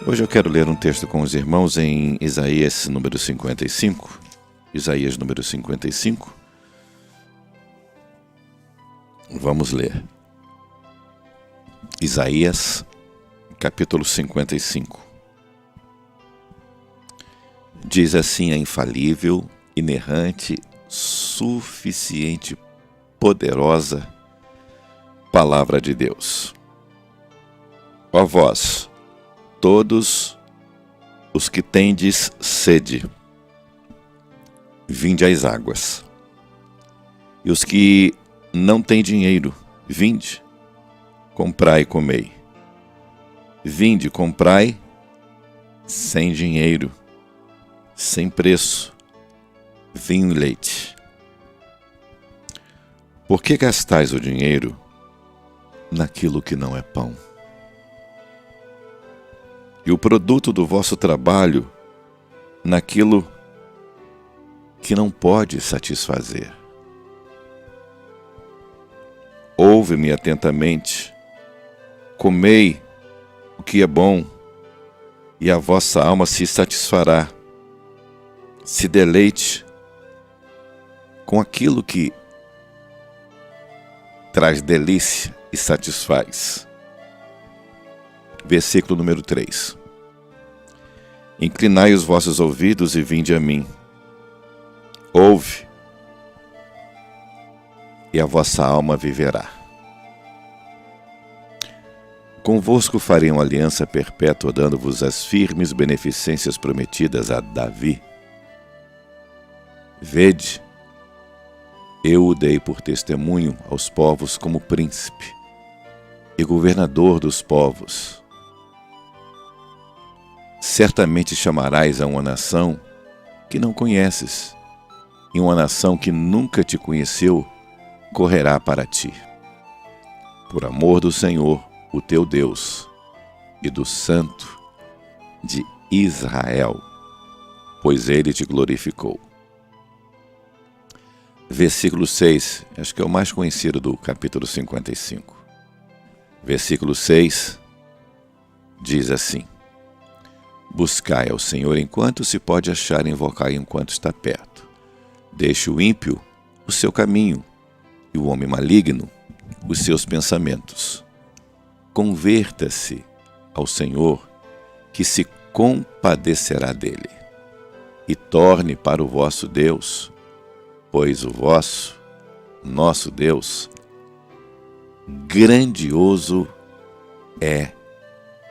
Hoje eu quero ler um texto com os irmãos em Isaías número 55. Isaías número 55. Vamos ler. Isaías, capítulo 55. Diz assim a infalível, inerrante, suficiente, poderosa palavra de Deus. Ó vós, todos os que tendes sede, vinde às águas. E os que não têm dinheiro, vinde, comprai e comei. Vinde, comprai, sem dinheiro, sem preço, vinho e leite. Por que gastais o dinheiro naquilo que não é pão? E o produto do vosso trabalho naquilo que não pode satisfazer. Ouve-me atentamente, comei o que é bom, e a vossa alma se satisfará. Se deleite com aquilo que traz delícia e satisfaz. Versículo número 3. Inclinai os vossos ouvidos e vinde a mim. Ouve, e a vossa alma viverá. Convosco farei uma aliança perpétua, dando-vos as firmes beneficências prometidas a Davi. Vede, eu o dei por testemunho aos povos como príncipe e governador dos povos. Certamente chamarás a uma nação que não conheces, e uma nação que nunca te conheceu correrá para ti. Por amor do Senhor, o teu Deus, e do Santo de Israel, pois ele te glorificou. Versículo 6, acho que é o mais conhecido do capítulo 55. Versículo 6 diz assim: Buscai ao Senhor enquanto se pode achar, invocai enquanto está perto. Deixe o ímpio o seu caminho, e o homem maligno os seus pensamentos. Converta-se ao Senhor, que se compadecerá dele, e torne para o vosso Deus, pois nosso Deus, grandioso é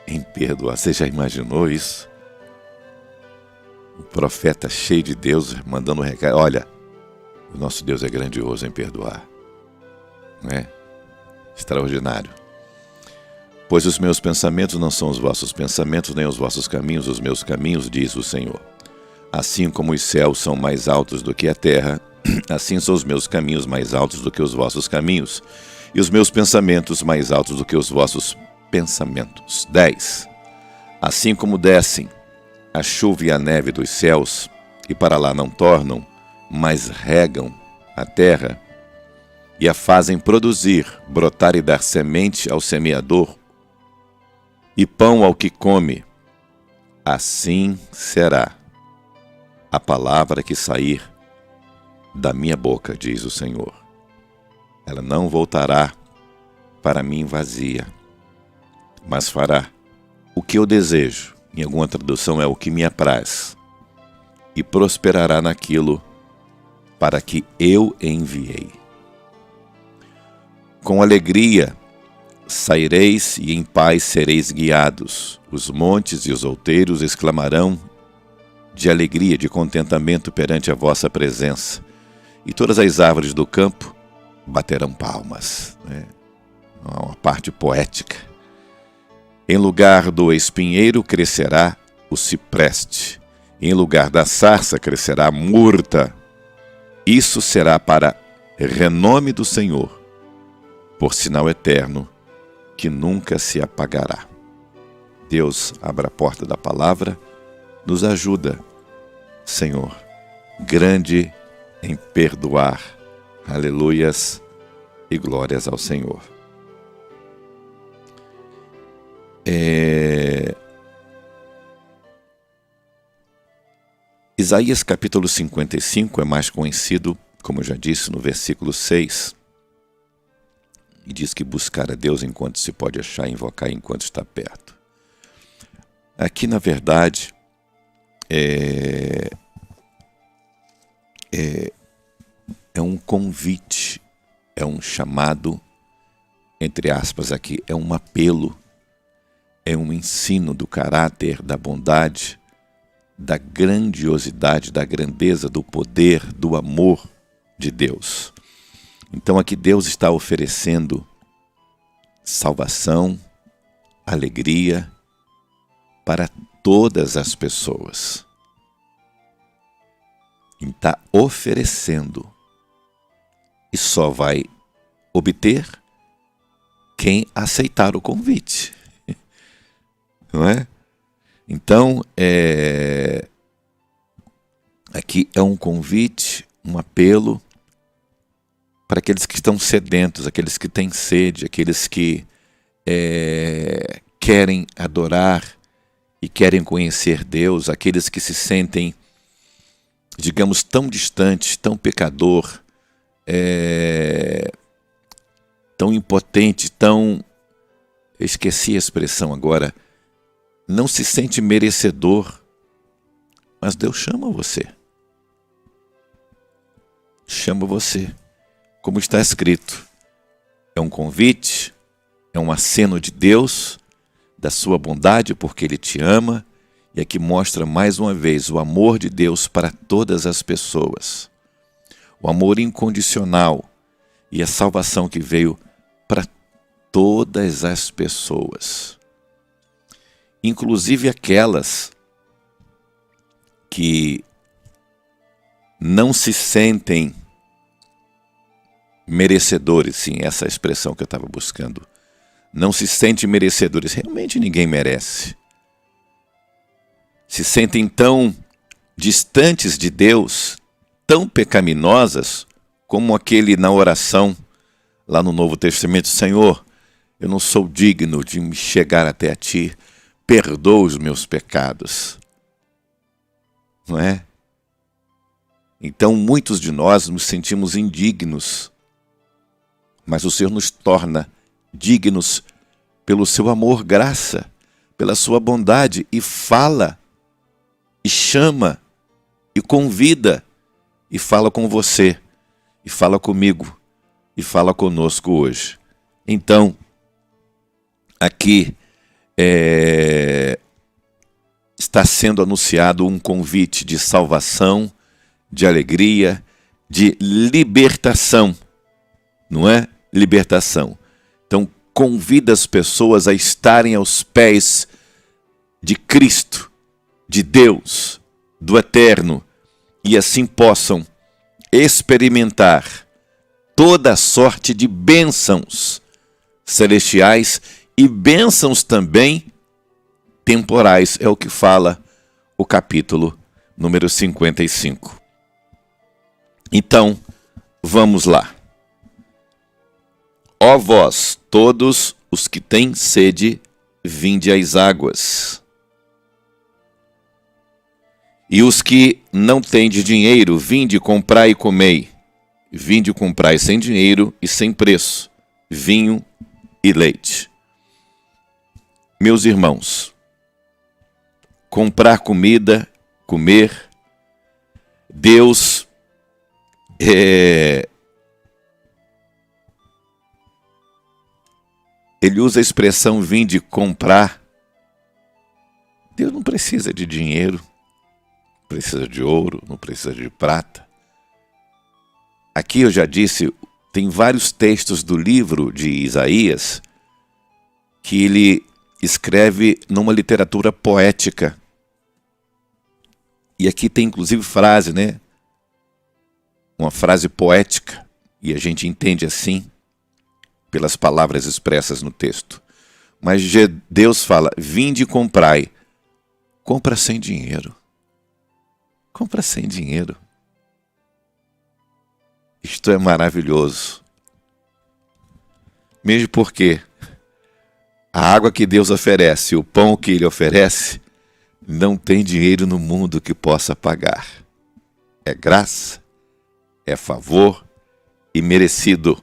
em perdoar. Você já imaginou isso? O profeta cheio de Deus mandando um recado: olha, o nosso Deus é grandioso em perdoar. Não é? Extraordinário. Pois os meus pensamentos não são os vossos pensamentos, nem os vossos caminhos os meus caminhos, diz o Senhor. Assim como os céus são mais altos do que a terra, assim são os meus caminhos mais altos do que os vossos caminhos, e os meus pensamentos mais altos do que os vossos pensamentos. 10. Assim como descem a chuva e a neve dos céus, e para lá não tornam, mas regam a terra, e a fazem produzir, brotar e dar semente ao semeador, e pão ao que come, assim será a palavra que sair da minha boca, diz o Senhor. Ela não voltará para mim vazia, mas fará o que eu desejo. Em alguma tradução é o que me apraz, e prosperará naquilo para que eu enviei. Com alegria saireis e em paz sereis guiados. Os montes e os outeiros exclamarão de alegria, de contentamento perante a vossa presença. E todas as árvores do campo baterão palmas. Uma parte poética. Em lugar do espinheiro crescerá o cipreste. Em lugar da sarça crescerá a murta. Isso será para renome do Senhor, por sinal eterno que nunca se apagará. Deus, abra a porta da palavra, nos ajuda, Senhor, grande em perdoar. Aleluias e glórias ao Senhor. Isaías capítulo 55 é mais conhecido, como eu já disse, no versículo 6. E diz que buscar a Deus enquanto se pode achar, invocar enquanto está perto. Aqui, na verdade, é um convite, é um chamado, entre aspas aqui, é um apelo, é um ensino do caráter, da bondade, da grandiosidade, da grandeza, do poder, do amor de Deus. Então aqui Deus está oferecendo salvação, alegria para todas as pessoas. Ele está oferecendo e só vai obter quem aceitar o convite. Não é? Então, aqui é um convite, um apelo para aqueles que estão sedentos, aqueles que têm sede, aqueles que querem adorar e querem conhecer Deus, aqueles que se sentem, digamos, tão distantes, tão pecador, tão impotente, tão... Esqueci a expressão agora. Não se sente merecedor, mas Deus chama você. Chama você. Como está escrito, é um convite, é um aceno de Deus, da sua bondade, porque Ele te ama, e aqui mostra mais uma vez o amor de Deus para todas as pessoas. O amor incondicional e a salvação que veio para todas as pessoas. Inclusive aquelas que não se sentem merecedores, sim, essa é a expressão que eu estava buscando. Não se sentem merecedores, realmente ninguém merece. Se sentem tão distantes de Deus, tão pecaminosas, como aquele na oração, lá no Novo Testamento: Senhor, eu não sou digno de me chegar até a Ti, perdoa os meus pecados. Não é? Então muitos de nós nos sentimos indignos, mas o Senhor nos torna dignos pelo seu amor, graça, pela sua bondade, e fala, e chama, e convida, e fala com você, e fala comigo, e fala conosco hoje. Então, aqui está sendo anunciado um convite de salvação, de alegria, de libertação, não é? Libertação. Então, convida as pessoas a estarem aos pés de Cristo, de Deus, do Eterno, e assim possam experimentar toda a sorte de bênçãos celestiais e bênçãos também temporais. É o que fala o capítulo número 55. Então, vamos lá. Ó vós, todos os que têm sede, vinde às águas. E os que não têm de dinheiro, vinde, comprai e comei. Vinde, comprai sem dinheiro e sem preço, vinho e leite. Meus irmãos, comprar comida, comer, Deus Ele usa a expressão vinde comprar. Deus não precisa de dinheiro, não precisa de ouro, não precisa de prata. Aqui eu já disse, tem vários textos do livro de Isaías que ele escreve numa literatura poética. E aqui tem inclusive frase, né? Uma frase poética, e a gente entende assim, pelas palavras expressas no texto. Mas Deus fala, vinde e comprai. Compra sem dinheiro. Compra sem dinheiro. Isto é maravilhoso. Mesmo porque a água que Deus oferece, o pão que Ele oferece, não tem dinheiro no mundo que possa pagar. é graça, é favor e merecido.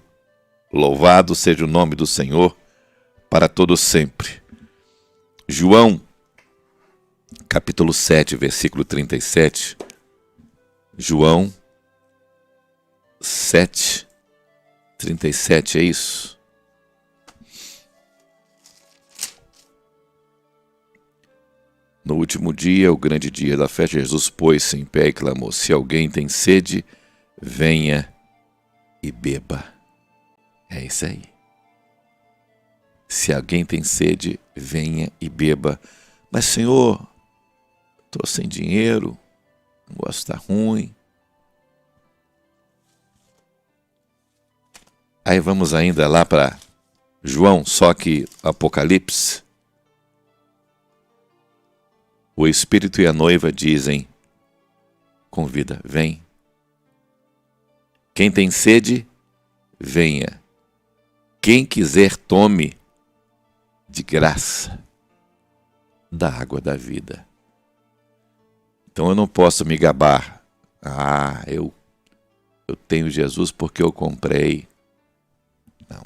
Louvado seja o nome do Senhor para todo sempre. João, capítulo 7, versículo 37. João 7, 37, é isso? No último dia, o grande dia da festa, Jesus pôs-se em pé e clamou: se alguém tem sede, venha e beba. É isso aí. Se alguém tem sede, venha e beba. Mas, Senhor, estou sem dinheiro, o negócio está ruim. Aí vamos ainda lá para João, só que Apocalipse. O Espírito e a noiva dizem, convida, vem. Quem tem sede, venha. Quem quiser, tome de graça da água da vida. Então eu não posso me gabar. Eu tenho Jesus porque eu comprei. Não.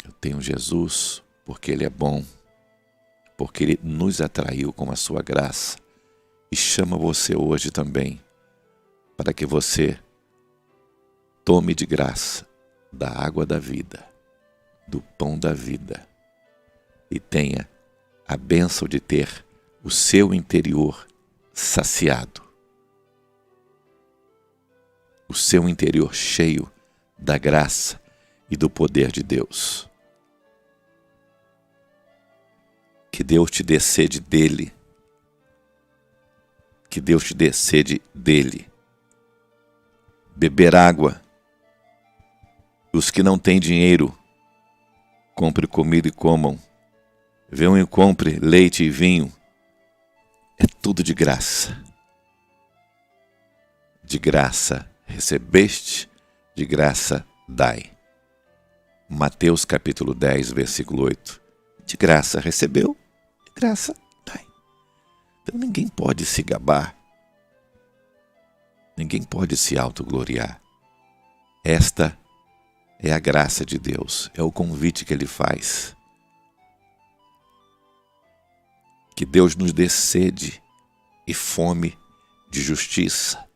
Eu tenho Jesus porque Ele é bom. Porque Ele nos atraiu com a sua graça e chama você hoje também para que você tome de graça da água da vida, do pão da vida e tenha a bênção de ter o seu interior saciado, o seu interior cheio da graça e do poder de Deus. Que Deus te dê sede dEle. Que Deus te dê sede dEle. Beber água. Os que não têm dinheiro, compre comida e comam. Venham e compre leite e vinho. É tudo de graça. De graça recebeste, de graça dai. Mateus capítulo 10, versículo 8. De graça recebeu, graça dai. Então ninguém pode se gabar. Ninguém pode se autogloriar. Esta é a graça de Deus. É o convite que Ele faz. Que Deus nos dê sede e fome de justiça,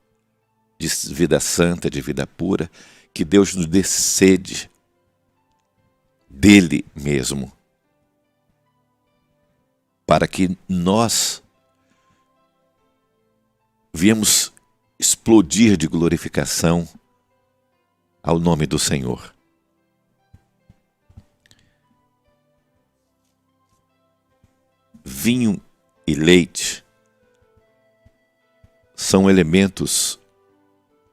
de vida santa, de vida pura. Que Deus nos dê sede dEle mesmo. Para que nós viemos explodir de glorificação ao nome do Senhor. Vinho e leite são elementos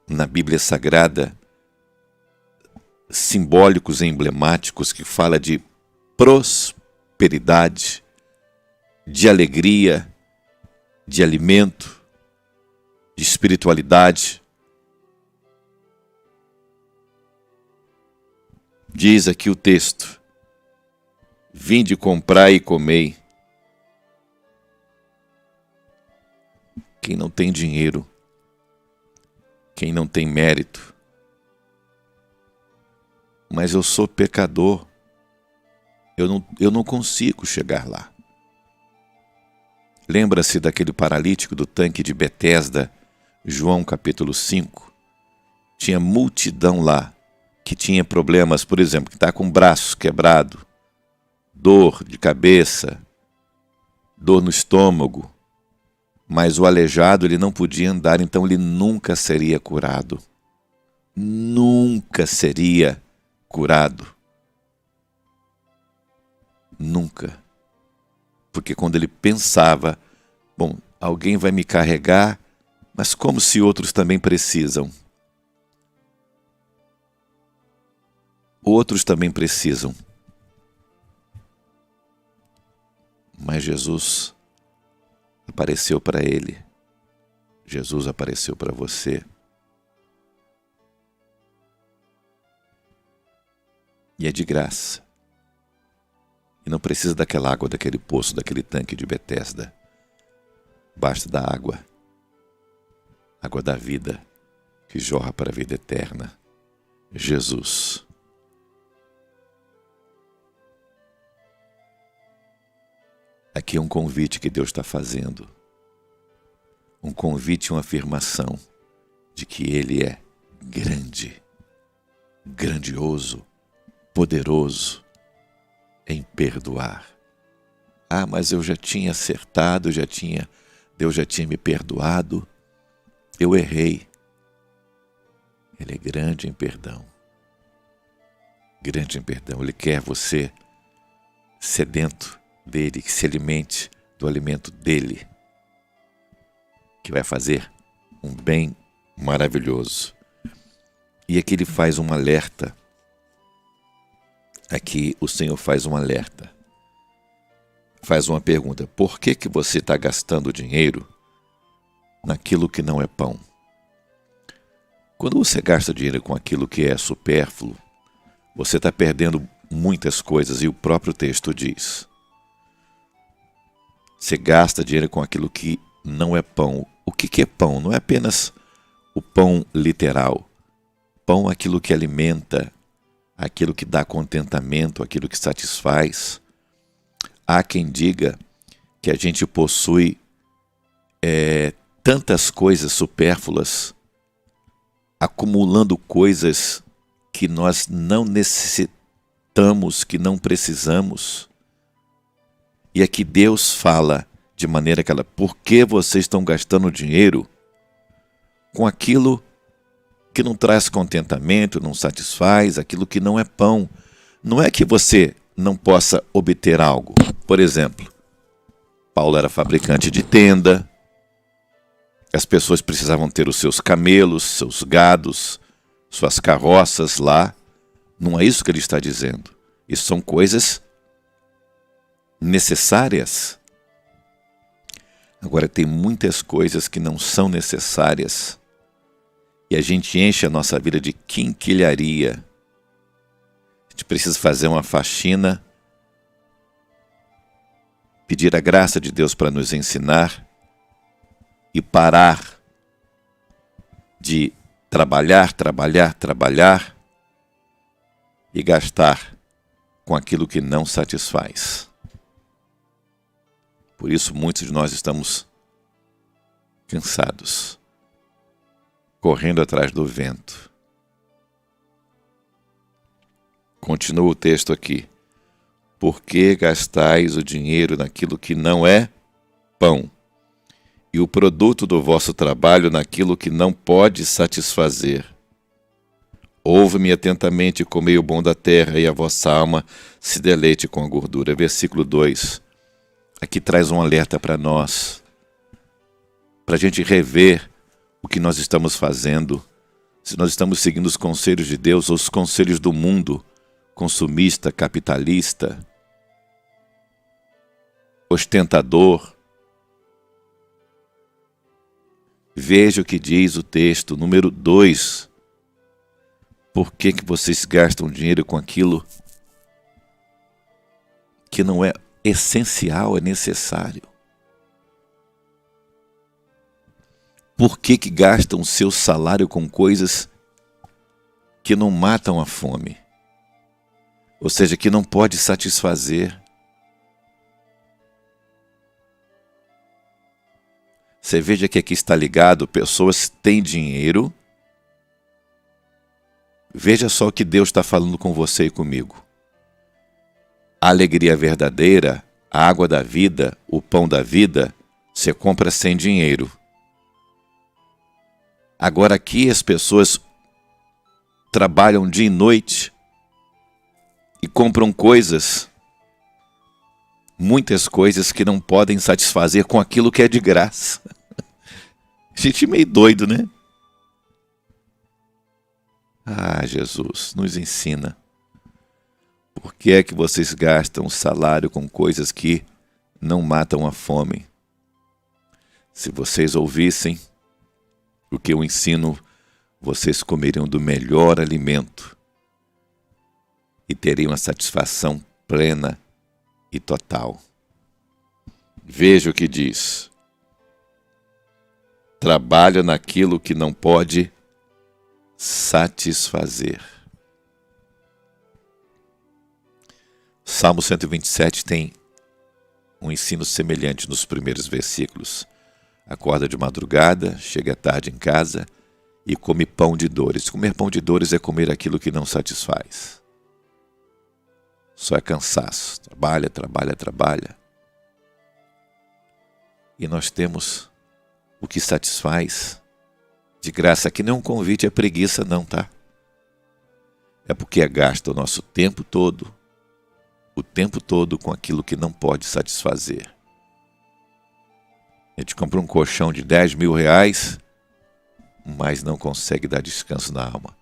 na Bíblia Sagrada simbólicos e emblemáticos que fala de prosperidade, de alegria, de alimento, de espiritualidade. Diz aqui o texto: vinde comprai e comei. Quem não tem dinheiro, quem não tem mérito, mas eu sou pecador, eu não consigo chegar lá. Lembra-se daquele paralítico do tanque de Betesda, João capítulo 5? Tinha multidão lá que tinha problemas, por exemplo, que está com o braço quebrado, dor de cabeça, dor no estômago, mas o aleijado ele não podia andar, então ele nunca seria curado. Nunca seria curado. Nunca. Porque quando ele pensava, bom, alguém vai me carregar, mas como se outros também precisam? Outros também precisam. Mas Jesus apareceu para ele. Jesus apareceu para você. E é de graça. E não precisa daquela água, daquele poço, daquele tanque de Betesda. Basta da água água da vida que jorra para a vida eterna. Jesus. Aqui é um convite que Deus está fazendo. Um convite, uma afirmação de que Ele é grande, grandioso, poderoso em perdoar. Ah, mas eu já tinha acertado, Deus já tinha me perdoado, eu errei. Ele é grande em perdão. Grande em perdão. Ele quer você sedento dele, que se alimente do alimento dele, que vai fazer um bem maravilhoso. E aqui ele faz um alerta. Aqui o Senhor faz um alerta. Faz uma pergunta: por que você está gastando dinheiro naquilo que não é pão? Quando você gasta dinheiro com aquilo que é supérfluo, você está perdendo muitas coisas, e o próprio texto diz. Você gasta dinheiro com aquilo que não é pão. O que é pão? Não é apenas o pão literal. Pão é aquilo que alimenta, aquilo que dá contentamento, aquilo que satisfaz. Há quem diga que a gente possui tantas coisas supérfluas, acumulando coisas que nós não necessitamos, que não precisamos. E aqui Deus fala de maneira que por que vocês estão gastando dinheiro com aquilo que não traz contentamento, não satisfaz, aquilo que não é pão? Não é que você não possa obter algo. Por exemplo, Paulo era fabricante de tenda, as pessoas precisavam ter os seus camelos, seus gados, suas carroças lá. Não é isso que ele está dizendo. Isso são coisas necessárias. Agora, tem muitas coisas que não são necessárias e a gente enche a nossa vida de quinquilharia. A gente precisa fazer uma faxina, pedir a graça de Deus para nos ensinar e parar de trabalhar e gastar com aquilo que não satisfaz. Por isso, muitos de nós estamos cansados, correndo atrás do vento. Continua o texto aqui. Por que gastais o dinheiro naquilo que não é pão, e o produto do vosso trabalho naquilo que não pode satisfazer? Ouve-me atentamente, comei o bom da terra, e a vossa alma se deleite com a gordura. Versículo 2. Aqui traz um alerta para nós, para a gente rever o que nós estamos fazendo, se nós estamos seguindo os conselhos de Deus ou os conselhos do mundo consumista, capitalista, ostentador. Veja o que diz o texto, número 2. Por que vocês gastam dinheiro com aquilo que não é essencial, é necessário? Por que gastam o seu salário com coisas que não matam a fome? Ou seja, que não pode satisfazer. Você veja que aqui está ligado, pessoas têm dinheiro. Veja só o que Deus está falando com você e comigo. A alegria verdadeira, a água da vida, o pão da vida, você compra sem dinheiro. Agora aqui as pessoas trabalham dia e noite e compram coisas, muitas coisas que não podem satisfazer com aquilo que é de graça. Gente meio doido, né? Ah, Jesus, nos ensina. Por que é que vocês gastam o salário com coisas que não matam a fome? Se vocês ouvissem o que eu ensino, vocês comeriam do melhor alimento e teriam a satisfação plena e total. Veja o que diz. trabalha naquilo que não pode satisfazer. Salmo 127 tem um ensino semelhante nos primeiros versículos. Acorda de madrugada, chega tarde em casa e come pão de dores. Comer pão de dores é comer aquilo que não satisfaz. Só é cansaço. Trabalha, trabalha, trabalha. E nós temos o que satisfaz de graça. Aqui não é um convite, é preguiça não, tá? É porque gasta o nosso tempo todo com aquilo que não pode satisfazer. A gente compra um colchão de 10 mil reais, mas não consegue dar descanso na alma.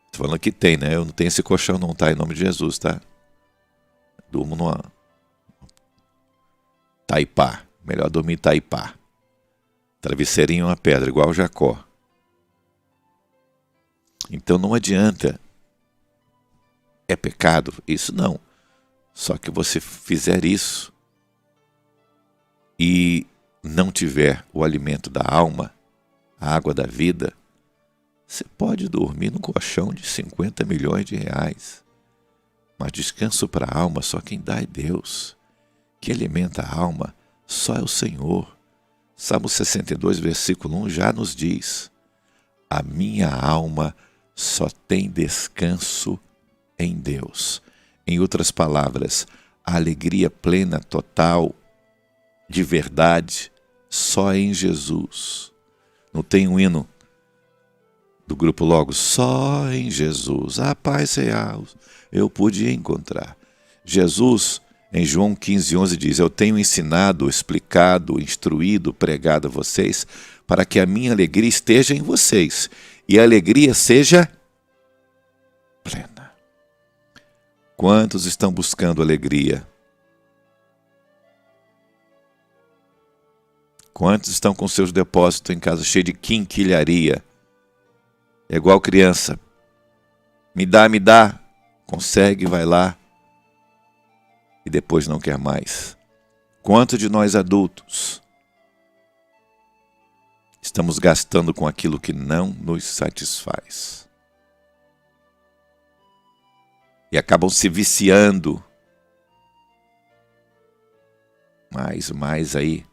Estou falando que tem, né? Eu não tenho esse colchão não, tá? Em nome de Jesus, tá? Durmo numa Taipá. Melhor dormir em Taipá. Travesseirinho é uma pedra, igual Jacó. Então não adianta. É pecado? Isso não. Só que você fizer isso e não tiver o alimento da alma, a água da vida, você pode dormir num colchão de 50 milhões de reais. Mas descanso para a alma só quem dá é Deus. Que alimenta a alma só é o Senhor. Salmo 62, versículo 1 já nos diz: a minha alma só tem descanso em Deus. Em outras palavras, a alegria plena, total, de verdade, só em Jesus. Não tem um hino do Grupo Logos? Só em Jesus a paz real eu pude encontrar. Jesus, em João 15:11 diz: eu tenho ensinado, explicado, instruído, pregado a vocês, para que a minha alegria esteja em vocês e a alegria seja plena. Quantos estão buscando alegria? Quantos estão com seus depósitos em casa cheios de quinquilharia? É igual criança. Me dá, me dá. Consegue, vai lá. E depois não quer mais. Quantos de nós adultos estamos gastando com aquilo que não nos satisfaz? E acabam se viciando. Mais aí,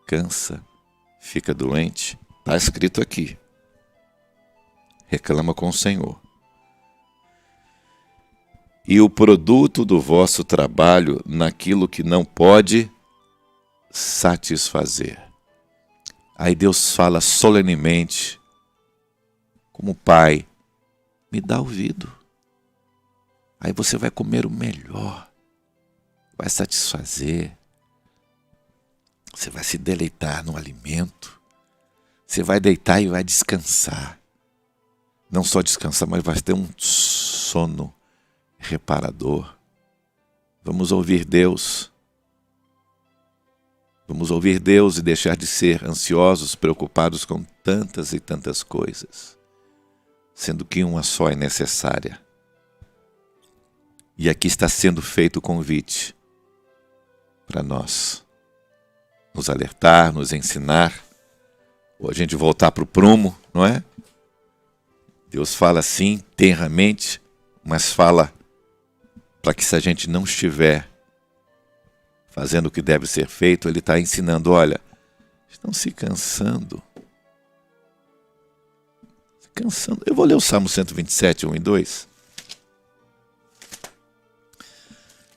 cansa, fica doente. Está escrito aqui. Reclama com o Senhor. E o produto do vosso trabalho naquilo que não pode satisfazer. Aí Deus fala solenemente, como pai, me dá ouvido. Aí você vai comer o melhor, vai satisfazer, você vai se deleitar no alimento, você vai deitar e vai descansar. Não só descansar, mas vai ter um sono reparador. Vamos ouvir Deus. Vamos ouvir Deus e deixar de ser ansiosos, preocupados com tantas e tantas coisas, sendo que uma só é necessária. E aqui está sendo feito o convite para nós nos alertar, nos ensinar, ou a gente voltar para o prumo, não é? Deus fala assim, tenramente, mas fala para que se a gente não estiver fazendo o que deve ser feito, Ele está ensinando, olha, estão se cansando. Se cansando. Eu vou ler o Salmo 127, 1 e 2.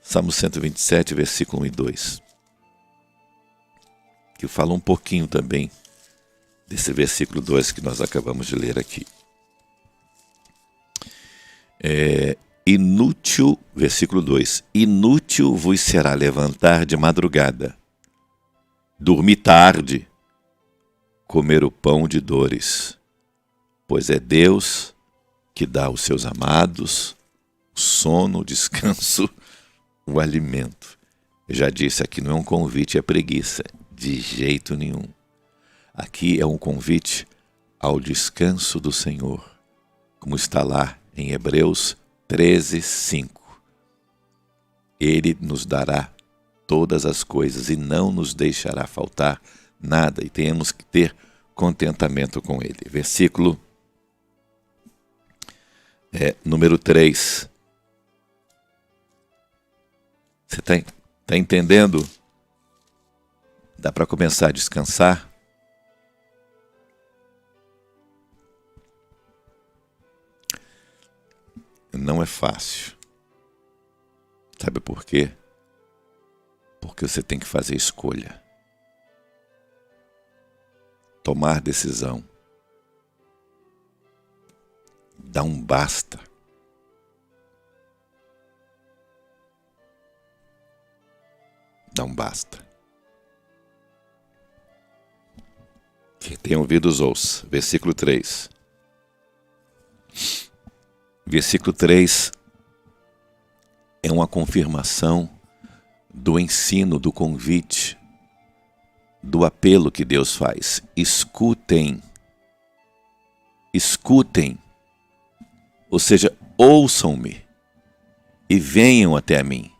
Salmo 127, versículo 1 e 2. Que fala um pouquinho também desse versículo 2 que nós acabamos de ler aqui. Inútil, versículo 2, inútil vos será levantar de madrugada, dormir tarde, comer o pão de dores, pois é Deus que dá aos seus amados o sono, o descanso, o alimento. Eu já disse, aqui não é um convite à preguiça, de jeito nenhum. Aqui é um convite ao descanso do Senhor, como está lá em Hebreus 13, 5. Ele nos dará todas as coisas e não nos deixará faltar nada. E temos que ter contentamento com Ele. Versículo número 3. Você está entendendo? Dá para começar a descansar? Não é fácil. Sabe por quê? Porque você tem que fazer escolha. Tomar decisão. Dá um basta. Dá um basta. Quem tem ouvidos, ouça. Versículo 3. Versículo 3 é uma confirmação do ensino, do convite, do apelo que Deus faz. Escutem. Escutem. Ou seja, ouçam-me e venham até mim.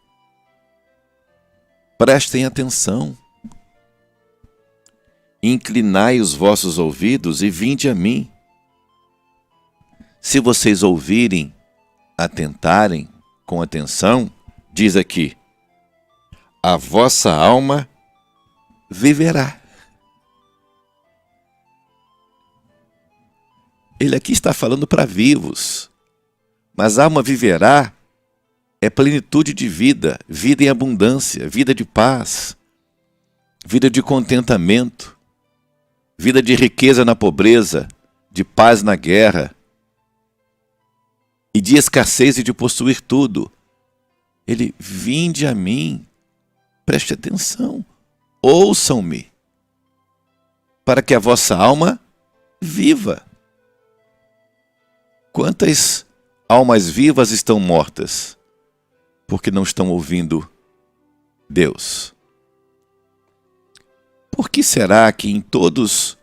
Prestem atenção. Inclinai os vossos ouvidos e vinde a mim. Se vocês ouvirem, atentarem com atenção, diz aqui, a vossa alma viverá. Ele aqui está falando para vivos, mas a alma viverá é plenitude de vida, vida em abundância, vida de paz, vida de contentamento, vida de riqueza na pobreza, de paz na guerra, e de escassez e de possuir tudo. Ele, vinde a mim, preste atenção, ouçam-me, para que a vossa alma viva. Quantas almas vivas estão mortas? Porque não estão ouvindo Deus. Por que será que em todos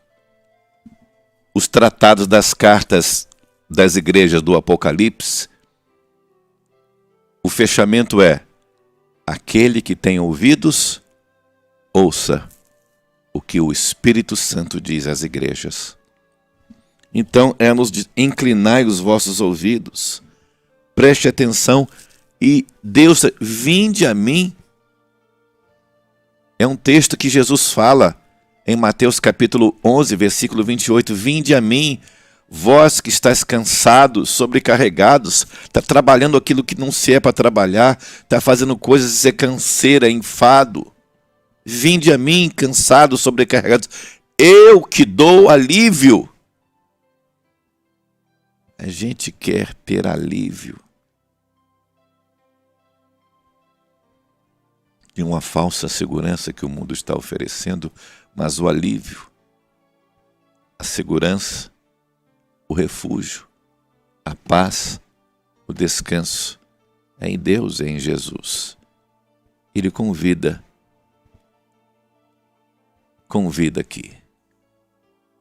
os tratados das cartas das igrejas do Apocalipse, o fechamento é: aquele que tem ouvidos, ouça o que o Espírito Santo diz às igrejas. Então, nos inclinai os vossos ouvidos, preste atenção, e Deus, vinde a mim. É um texto que Jesus fala em Mateus capítulo 11, versículo 28, vinde a mim, vós que estáis cansados, sobrecarregados, está trabalhando aquilo que não se é para trabalhar, está fazendo coisas de ser canseira, enfado. Vinde a mim, cansados, sobrecarregados, eu que dou alívio. A gente quer ter alívio de uma falsa segurança que o mundo está oferecendo, mas o alívio, a segurança, o refúgio, a paz, o descanso é em Deus, é em Jesus. Ele convida aqui.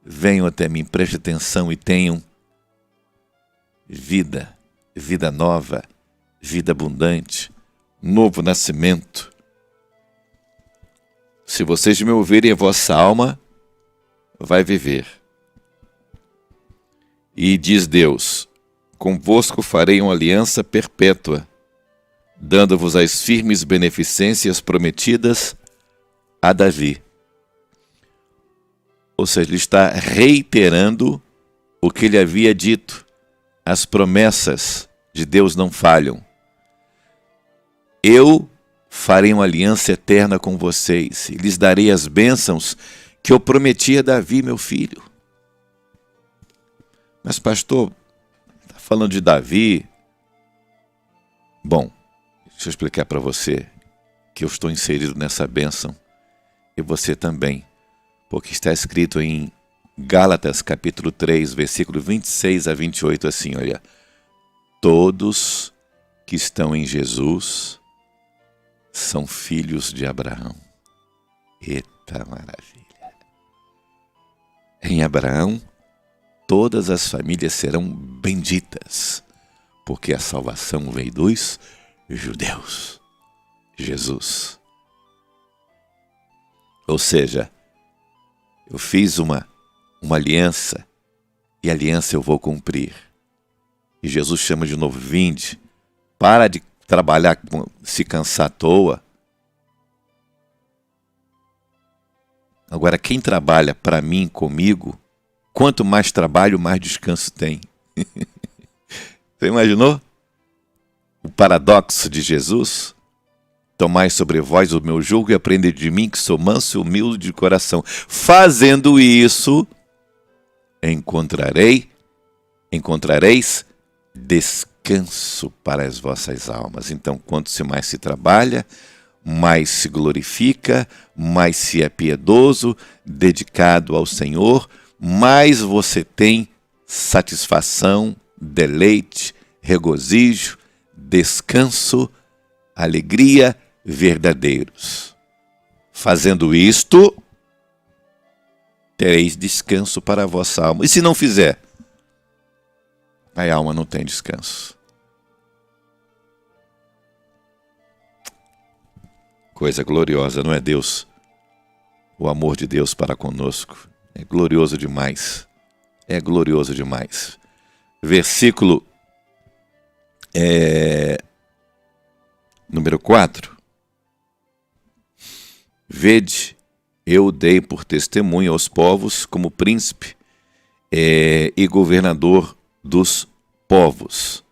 Venham até mim, preste atenção e tenham vida, vida nova, vida abundante, novo nascimento. Se vocês me ouvirem, a vossa alma vai viver. E diz Deus, convosco farei uma aliança perpétua, dando-vos as firmes beneficências prometidas a Davi. Ou seja, ele está reiterando o que ele havia dito. As promessas de Deus não falham. Eu farei uma aliança eterna com vocês e lhes darei as bênçãos que eu prometi a Davi, meu filho. Mas pastor, está falando de Davi? Bom, deixa eu explicar para você que eu estou inserido nessa bênção e você também, porque está escrito em Gálatas capítulo 3, versículo 26 a 28 assim, olha, todos que estão em Jesus são filhos de Abraão. Eita maravilha! Em Abraão, todas as famílias serão benditas, porque a salvação veio dos judeus. Jesus. Ou seja, eu fiz uma uma aliança, e a aliança eu vou cumprir. E Jesus chama de novo: vinde, para de trabalhar, se cansar à toa. Agora, quem trabalha para mim, comigo, quanto mais trabalho, mais descanso tem. Você imaginou? O paradoxo de Jesus: tomai sobre vós o meu jugo e aprendei de mim, que sou manso e humilde de coração. Fazendo isso, encontrareis descanso para as vossas almas. Então, quanto mais se trabalha, mais se glorifica, mais se é piedoso, dedicado ao Senhor, mais você tem satisfação, deleite, regozijo, descanso, alegria verdadeiros. Fazendo isto, tereis descanso para a vossa alma. E se não fizer, a alma não tem descanso. Coisa gloriosa, não é, Deus? O amor de Deus para conosco é glorioso demais. É glorioso demais. Versículo número 4. Vede, eu dei por testemunho aos povos como príncipe e governador dos povos.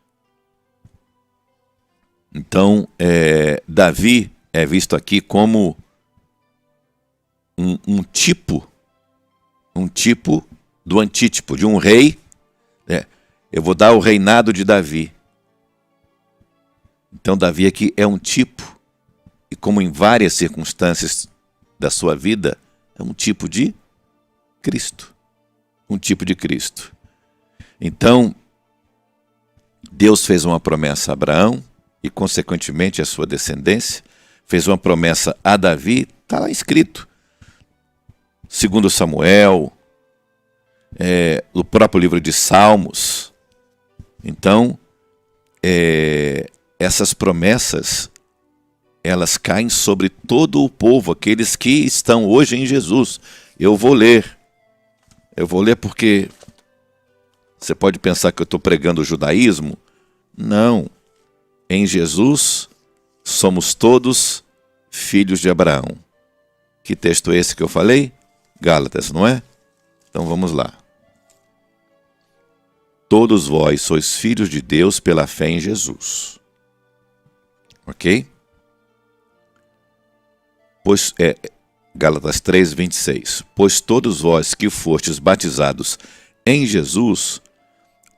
Então, Davi é visto aqui como um tipo do antítipo, de um rei. Eu vou dar o reinado de Davi. Então, Davi aqui é um tipo, e como em várias circunstâncias da sua vida, é um tipo de Cristo. Um tipo de Cristo. Então, Deus fez uma promessa a Abraão e, consequentemente, a sua descendência. Fez uma promessa a Davi, está lá escrito. Segundo Samuel, o próprio livro de Salmos. Então, essas promessas, elas caem sobre todo o povo, aqueles que estão hoje em Jesus. Eu vou ler porque você pode pensar que eu estou pregando o judaísmo. Não. Em Jesus, somos todos filhos de Abraão. Que texto é esse que eu falei? Gálatas, não é? Então vamos lá. Todos vós sois filhos de Deus pela fé em Jesus. Ok? Pois Gálatas 3, 26. Pois todos vós que fostes batizados em Jesus,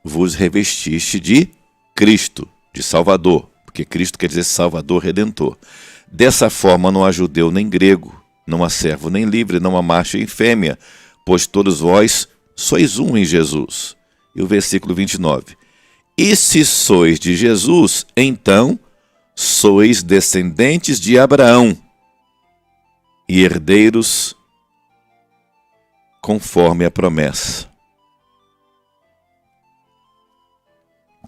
vos revestiste de Cristo, de Salvador, porque Cristo quer dizer Salvador, Redentor. Dessa forma não há judeu nem grego, não há servo nem livre, não há macho nem fêmea, pois todos vós sois um em Jesus. E o versículo 29. E se sois de Jesus, então sois descendentes de Abraão e herdeiros conforme a promessa.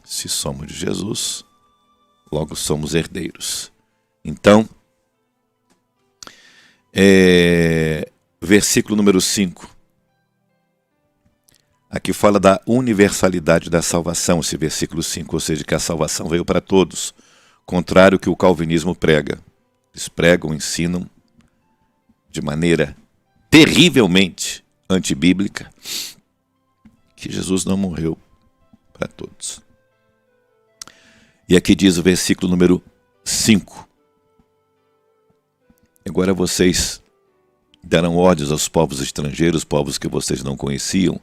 Se somos de Jesus, logo somos herdeiros. Então, versículo número 5. Aqui fala da universalidade da salvação, esse versículo 5, ou seja, que a salvação veio para todos, contrário ao que o calvinismo prega. Eles pregam, ensinam de maneira terrivelmente antibíblica que Jesus não morreu para todos. E aqui diz o versículo número 5. Agora vocês darão ordens aos povos estrangeiros, povos que vocês não conheciam,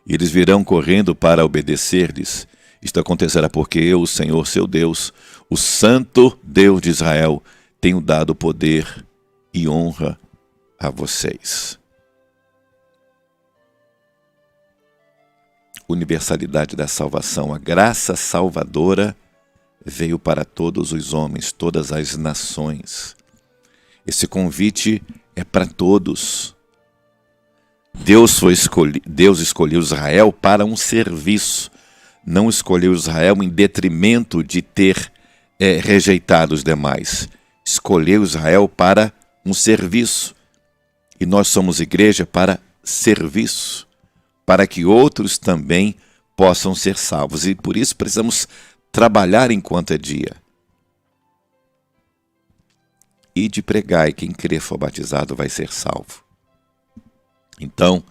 e eles virão correndo para obedecer-lhes. Isto acontecerá porque eu, o Senhor, seu Deus, o Santo Deus de Israel, tenho dado poder e honra a vocês. Universalidade da salvação. A graça salvadora veio para todos os homens, todas as nações. Esse convite é para todos. Deus escolheu Israel para um serviço. Não escolheu Israel em detrimento de ter rejeitado os demais. Escolheu Israel para um serviço. E nós somos igreja para serviço. para que outros também possam ser salvos. E por isso precisamos trabalhar enquanto é dia. E de pregar, e quem crer for batizado vai ser salvo. Então,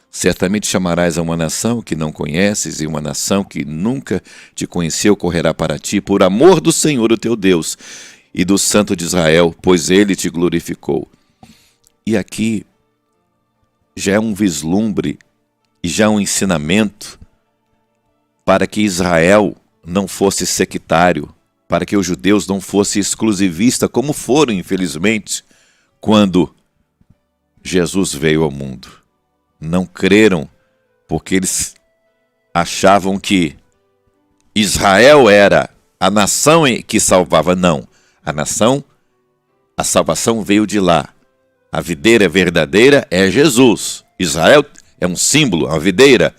certamente chamarás a uma nação que não conheces, e uma nação que nunca te conheceu correrá para ti, por amor do Senhor, o teu Deus, e do Santo de Israel, pois ele te glorificou. E aqui já é um vislumbre e já um ensinamento para que Israel não fosse sectário, para que os judeus não fossem exclusivistas, como foram, infelizmente, quando Jesus veio ao mundo. Não creram, porque eles achavam que Israel era a nação que salvava. Não, a salvação veio de lá. A videira verdadeira é Jesus. Israel é um símbolo, a videira,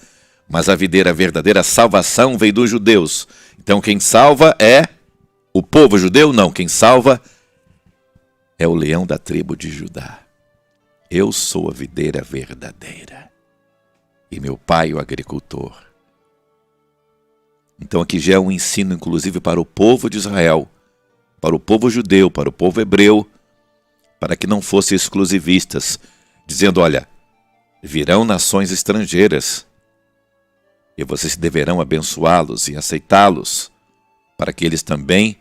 mas a videira verdadeira, a salvação veio dos judeus. Então quem salva é o povo judeu? Não, quem salva é o leão da tribo de Judá. Eu sou a videira verdadeira e meu pai o agricultor. Então aqui já é um ensino inclusive para o povo de Israel, para o povo judeu, para o povo hebreu, para que não fossem exclusivistas, dizendo, olha, virão nações estrangeiras e vocês deverão abençoá-los e aceitá-los, para que eles também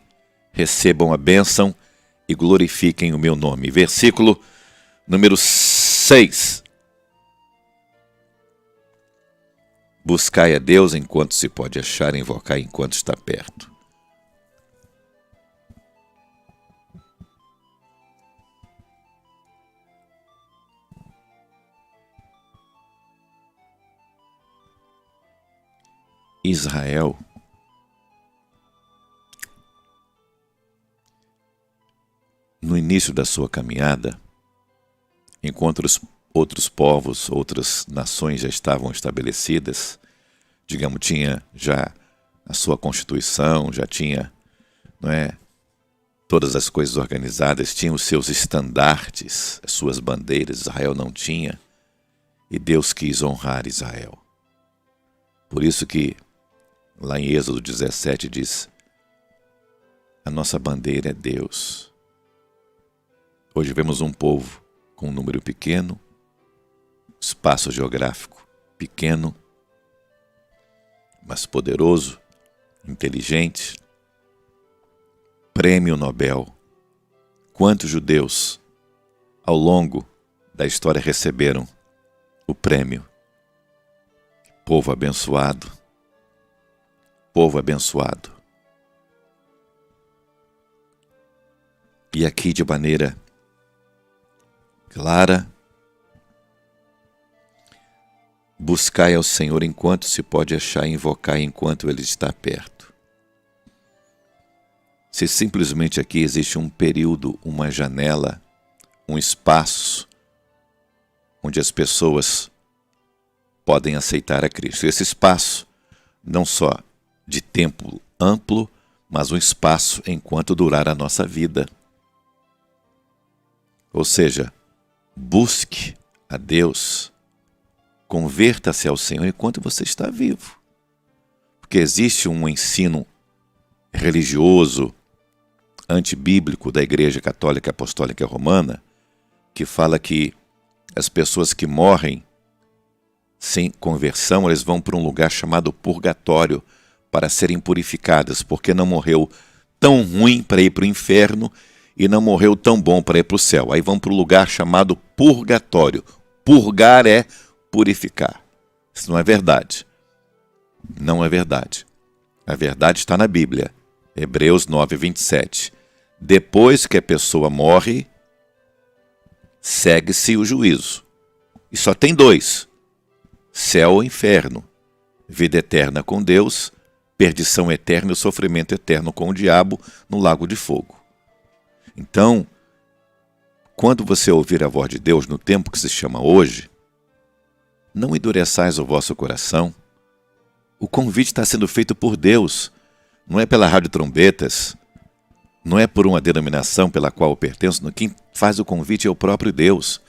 recebam a bênção e glorifiquem o meu nome. Versículo número 6. Buscai a Deus enquanto se pode achar, invocai enquanto está perto. Israel no início da sua caminhada, enquanto os outros povos, outras nações já estavam estabelecidas, digamos, tinha já a sua constituição, já tinha, não é, todas as coisas organizadas, tinha os seus estandartes, as suas bandeiras. Israel não tinha, e Deus quis honrar Israel. Por isso que lá em Êxodo 17 diz, a nossa bandeira é Deus. Hoje vemos um povo com um número pequeno, espaço geográfico pequeno, mas poderoso, inteligente, prêmio Nobel. Quantos judeus ao longo da história receberam o prêmio? Povo abençoado, povo abençoado. E aqui de maneira clara, buscai ao Senhor enquanto se pode achar, invocai enquanto Ele está perto. Se simplesmente aqui existe um período, uma janela, um espaço onde as pessoas podem aceitar a Cristo. Esse espaço, não só de tempo amplo, mas um espaço enquanto durar a nossa vida. Ou seja, busque a Deus, converta-se ao Senhor enquanto você está vivo. Porque existe um ensino religioso, antibíblico da Igreja Católica Apostólica Romana, que fala que as pessoas que morrem sem conversão, eles vão para um lugar chamado purgatório para serem purificadas, porque não morreu tão ruim para ir para o inferno e não morreu tão bom para ir para o céu. Aí vão para um lugar chamado purgatório. Purgar é purificar. Isso não é verdade. Não é verdade. A verdade está na Bíblia. Hebreus 9, 27. Depois que a pessoa morre, segue-se o juízo. E só tem dois: céu ou inferno. Vida eterna com Deus, perdição eterna e sofrimento eterno com o diabo no lago de fogo. Então, quando você ouvir a voz de Deus no tempo que se chama hoje, não endureçais o vosso coração. O convite está sendo feito por Deus, não é pela Rádio Trombetas, não é por uma denominação pela qual eu pertenço. Quem faz o convite é o próprio Deus,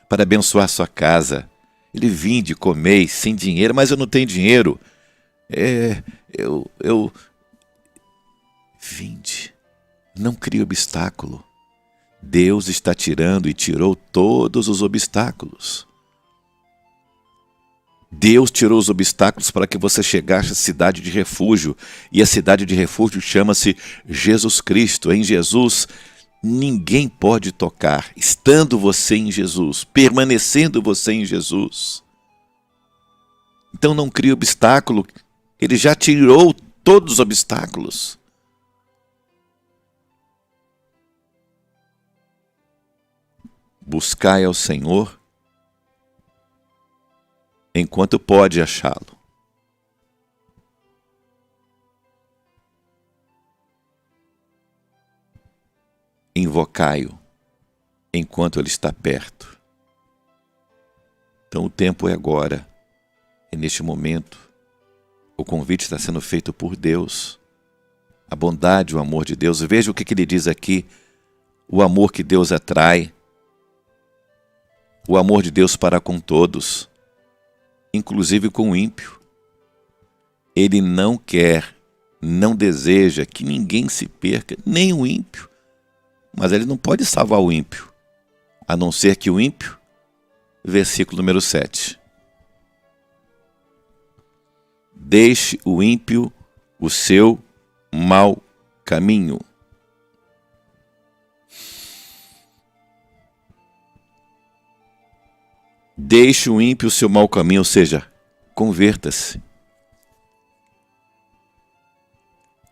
para abençoar sua casa, Ele vinde, comei, sem dinheiro, mas eu não tenho dinheiro. Vinde, não crie obstáculo. Deus está tirando e tirou todos os obstáculos. Deus tirou os obstáculos para que você chegasse à cidade de refúgio. E a cidade de refúgio chama-se Jesus Cristo. Em Jesus, ninguém pode tocar. Estando você em Jesus, permanecendo você em Jesus. Então não crie obstáculo. Ele já tirou todos os obstáculos. Buscai ao Senhor enquanto pode achá-lo. Invocai-o enquanto ele está perto. Então o tempo é agora, é neste momento. O convite está sendo feito por Deus. A bondade, o amor de Deus. Veja o que ele diz aqui. O amor que Deus atrai. O amor de Deus para com todos, inclusive com o ímpio. Ele não quer, não deseja que ninguém se perca, nem o ímpio. Mas ele não pode salvar o ímpio, a não ser que o ímpio, versículo número 7. Deixe o ímpio o seu mau caminho. Deixe o ímpio o seu mau caminho, ou seja, converta-se.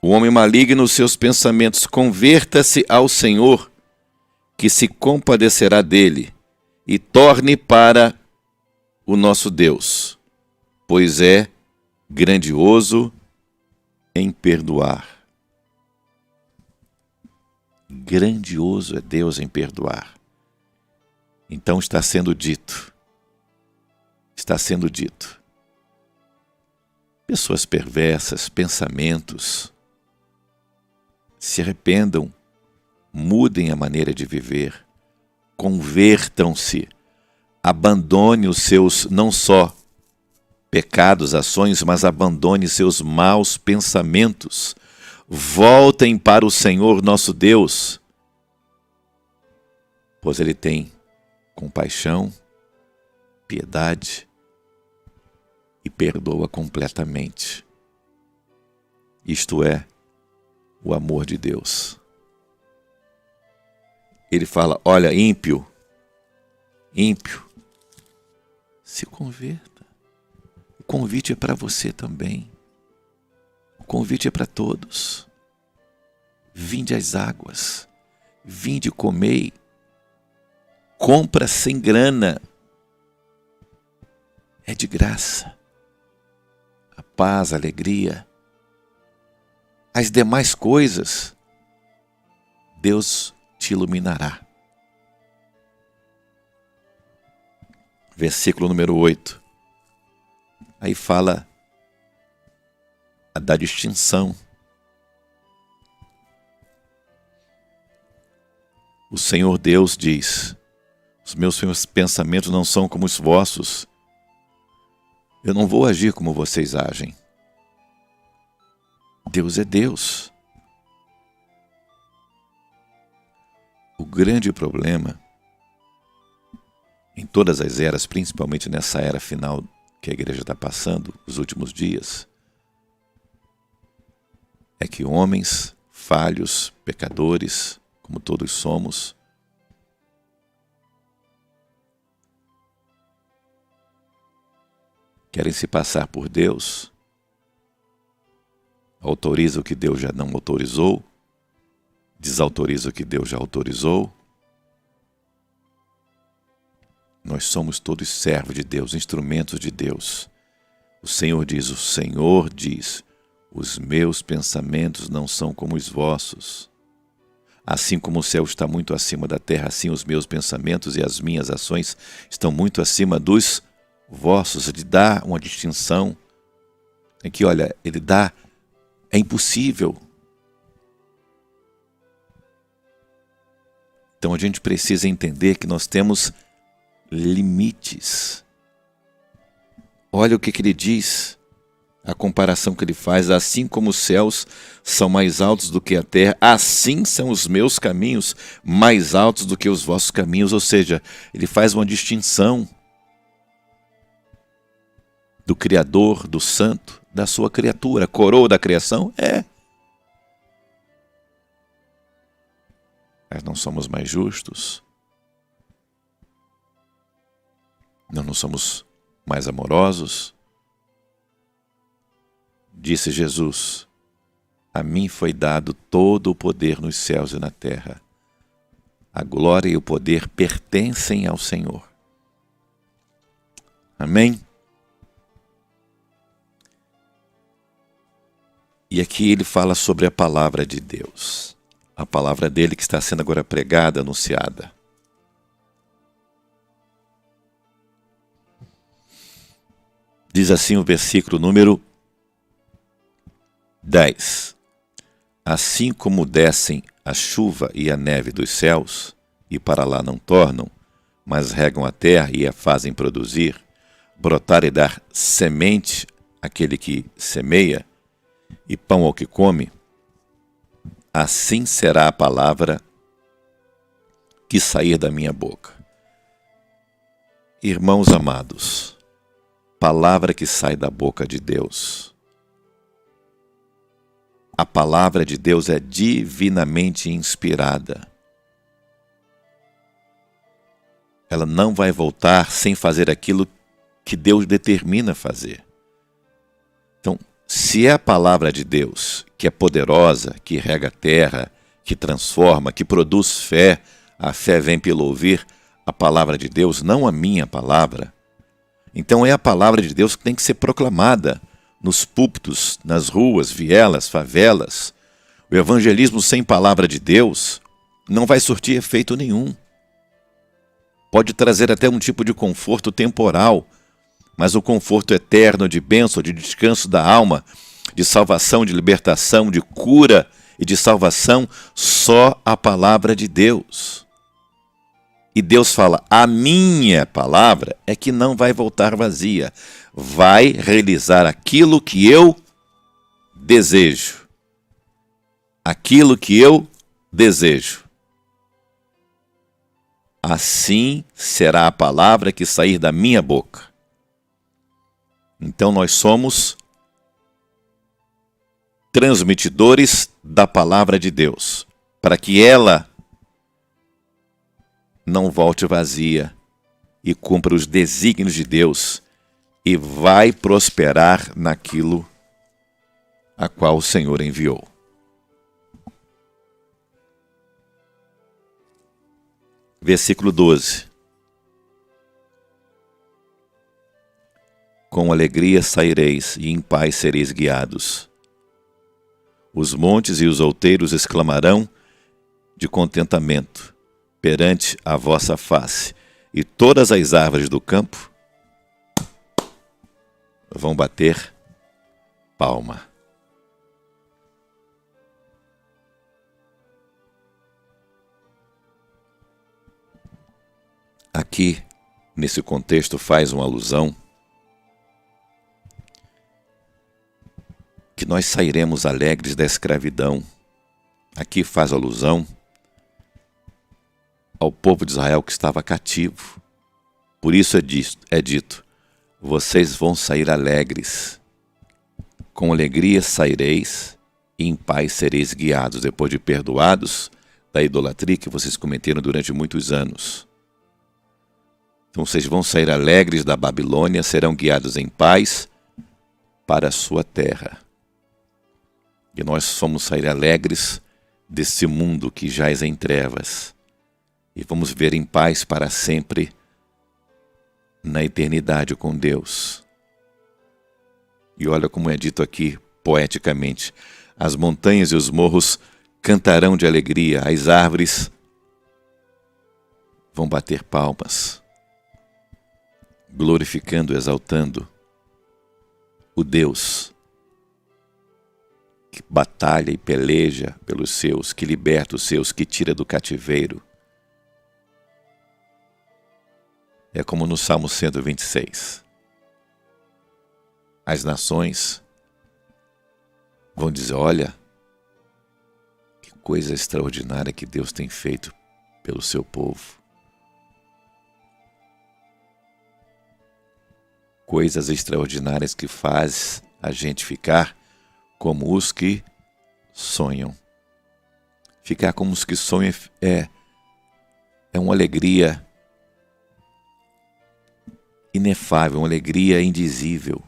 O homem maligno os seus pensamentos, converta-se ao Senhor, que se compadecerá dele, e torne para o nosso Deus, pois é grandioso em perdoar. Grandioso é Deus em perdoar. Então está sendo dito. Pessoas perversas, pensamentos, se arrependam, mudem a maneira de viver, convertam-se, abandone os seus, não só pecados, ações, mas abandone seus maus pensamentos, voltem para o Senhor nosso Deus, pois Ele tem compaixão, piedade e perdoa completamente. Isto é o amor de Deus. Ele fala, olha, ímpio, se converta. O convite é para você também. O convite é para todos. Vinde às águas, vinde comei, compra sem grana, é de graça. A paz, a alegria, as demais coisas, Deus te iluminará. Versículo número 8. Aí fala da distinção. O Senhor Deus diz, os meus pensamentos não são como os vossos. Eu não vou agir como vocês agem. Deus é Deus. O grande problema, em todas as eras, principalmente nessa era final que a igreja está passando, os últimos dias, é que homens falhos, pecadores, como todos somos, querem se passar por Deus, autoriza o que Deus já não autorizou, desautoriza o que Deus já autorizou. Nós somos todos servos de Deus, instrumentos de Deus. O Senhor diz, os meus pensamentos não são como os vossos. Assim como o céu está muito acima da terra, assim os meus pensamentos e as minhas ações estão muito acima dos vossos. Ele dá uma distinção. É que, olha, ele dá, é impossível. Então a gente precisa entender que nós temos limites. Olha o que ele diz, a comparação que ele faz: assim como os céus são mais altos do que a terra, assim são os meus caminhos mais altos do que os vossos caminhos. Ou seja, ele faz uma distinção do Criador, do Santo, da sua criatura. A coroa da criação é. Nós não somos mais justos. Nós não somos mais amorosos. Disse Jesus: a mim foi dado todo o poder nos céus e na terra. A glória e o poder pertencem ao Senhor. Amém? E aqui ele fala sobre a palavra de Deus. A palavra dele que está sendo agora pregada, anunciada. Diz assim o versículo número 10. Assim como descem a chuva e a neve dos céus, e para lá não tornam, mas regam a terra e a fazem produzir, brotar e dar semente àquele que semeia, e pão ao que come, assim será a palavra que sair da minha boca. Irmãos amados, palavra que sai da boca de Deus. A palavra de Deus é divinamente inspirada. Ela não vai voltar sem fazer aquilo que Deus determina fazer. Então, se é a palavra de Deus, que é poderosa, que rega a terra, que transforma, que produz fé, a fé vem pelo ouvir a palavra de Deus, não a minha palavra. Então é a palavra de Deus que tem que ser proclamada nos púlpitos, nas ruas, vielas, favelas. O evangelismo sem palavra de Deus não vai surtir efeito nenhum. Pode trazer até um tipo de conforto temporal, mas o conforto eterno de bênção, de descanso da alma, de salvação, de libertação, de cura e de salvação, só a palavra de Deus. E Deus fala: a minha palavra é que não vai voltar vazia, vai realizar aquilo que eu desejo. Aquilo que eu desejo. Assim será a palavra que sair da minha boca. Então nós somos transmitidores da palavra de Deus, para que ela não volte vazia e cumpra os desígnios de Deus e vai prosperar naquilo a qual o Senhor enviou. Versículo 12. Com alegria saireis e em paz sereis guiados. Os montes e os outeiros exclamarão de contentamento perante a vossa face, e todas as árvores do campo vão bater palma. Aqui, nesse contexto, faz uma alusão que nós sairemos alegres da escravidão. Aqui faz alusão ao povo de Israel que estava cativo. Por isso é dito: vocês vão sair alegres. Com alegria saireis e em paz sereis guiados, depois de perdoados da idolatria que vocês cometeram durante muitos anos. Então vocês vão sair alegres da Babilônia, serão guiados em paz para a sua terra. E nós vamos sair alegres desse mundo que jaz em trevas. E vamos viver em paz para sempre na eternidade com Deus. E olha como é dito aqui, poeticamente: as montanhas e os morros cantarão de alegria, as árvores vão bater palmas, glorificando, exaltando o Deus que batalha e peleja pelos seus, que liberta os seus, que tira do cativeiro. É como no Salmo 126. as nações vão dizer: olha, que coisa extraordinária que Deus tem feito pelo seu povo. Coisas extraordinárias que faz a gente ficar como os que sonham. Ficar como os que sonham é uma alegria inefável, uma alegria indizível.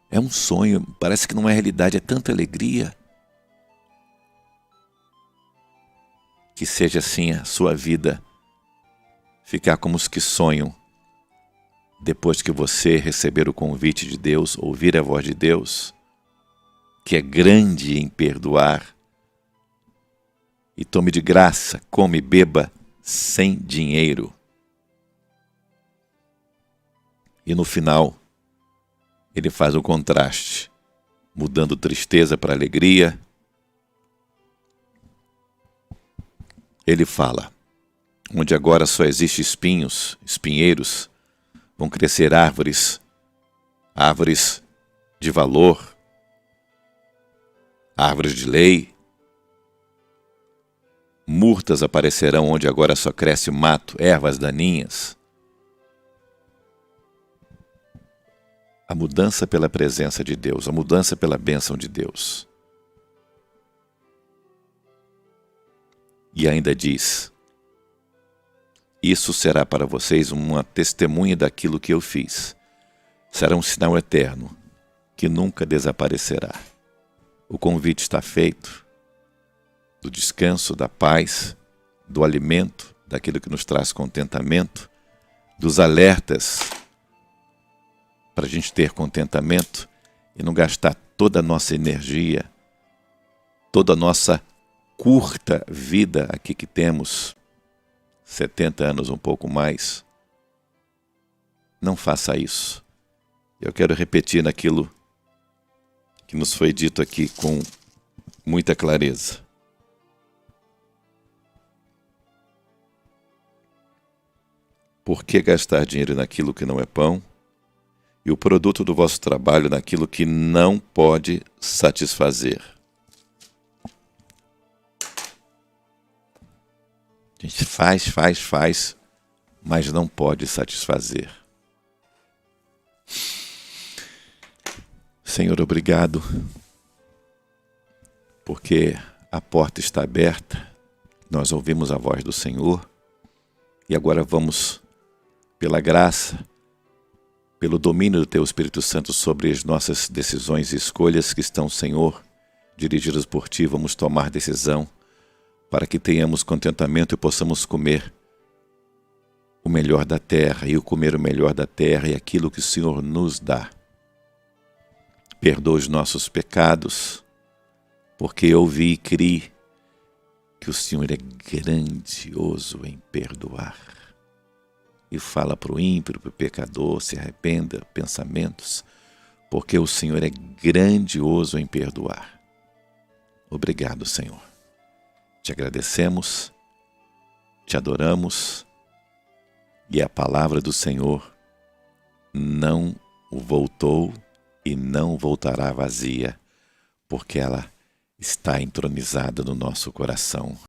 É um sonho, parece que não é realidade, é tanta alegria. Que seja assim a sua vida, ficar como os que sonham, depois que você receber o convite de Deus, ouvir a voz de Deus, que é grande em perdoar, e tome de graça, come e beba sem dinheiro. E no final, ele faz o contraste, mudando tristeza para alegria. Ele fala: onde agora só existe espinhos, espinheiros, vão crescer árvores de valor, árvores de lei. Murtas aparecerão onde agora só cresce mato, ervas daninhas. A mudança pela presença de Deus, a mudança pela bênção de Deus. E ainda diz: isso será para vocês uma testemunha daquilo que eu fiz. Será um sinal eterno, que nunca desaparecerá. O convite está feito, do descanso, da paz, do alimento, daquilo que nos traz contentamento, dos alertas, para a gente ter contentamento e não gastar toda a nossa energia, toda a nossa curta vida aqui que temos, 70 anos, um pouco mais. Não faça isso. Eu quero repetir naquilo que nos foi dito aqui com muita clareza. Por que gastar dinheiro naquilo que não é pão e o produto do vosso trabalho naquilo que não pode satisfazer? A gente faz, mas não pode satisfazer. Senhor, obrigado, porque a porta está aberta, nós ouvimos a voz do Senhor e agora vamos, pela graça, pelo domínio do Teu Espírito Santo sobre as nossas decisões e escolhas que estão, Senhor, dirigidas por Ti, vamos tomar decisão para que tenhamos contentamento e possamos comer o melhor da terra, e o comer o melhor da terra é aquilo que o Senhor nos dá. Perdoa os nossos pecados, porque eu ouvi e criei que o Senhor é grandioso em perdoar. E fala para o ímpio, para o pecador, se arrependa, pensamentos, porque o Senhor é grandioso em perdoar. Obrigado, Senhor. Te agradecemos, te adoramos, e a palavra do Senhor não voltou e não voltará vazia, porque ela está entronizada no nosso coração.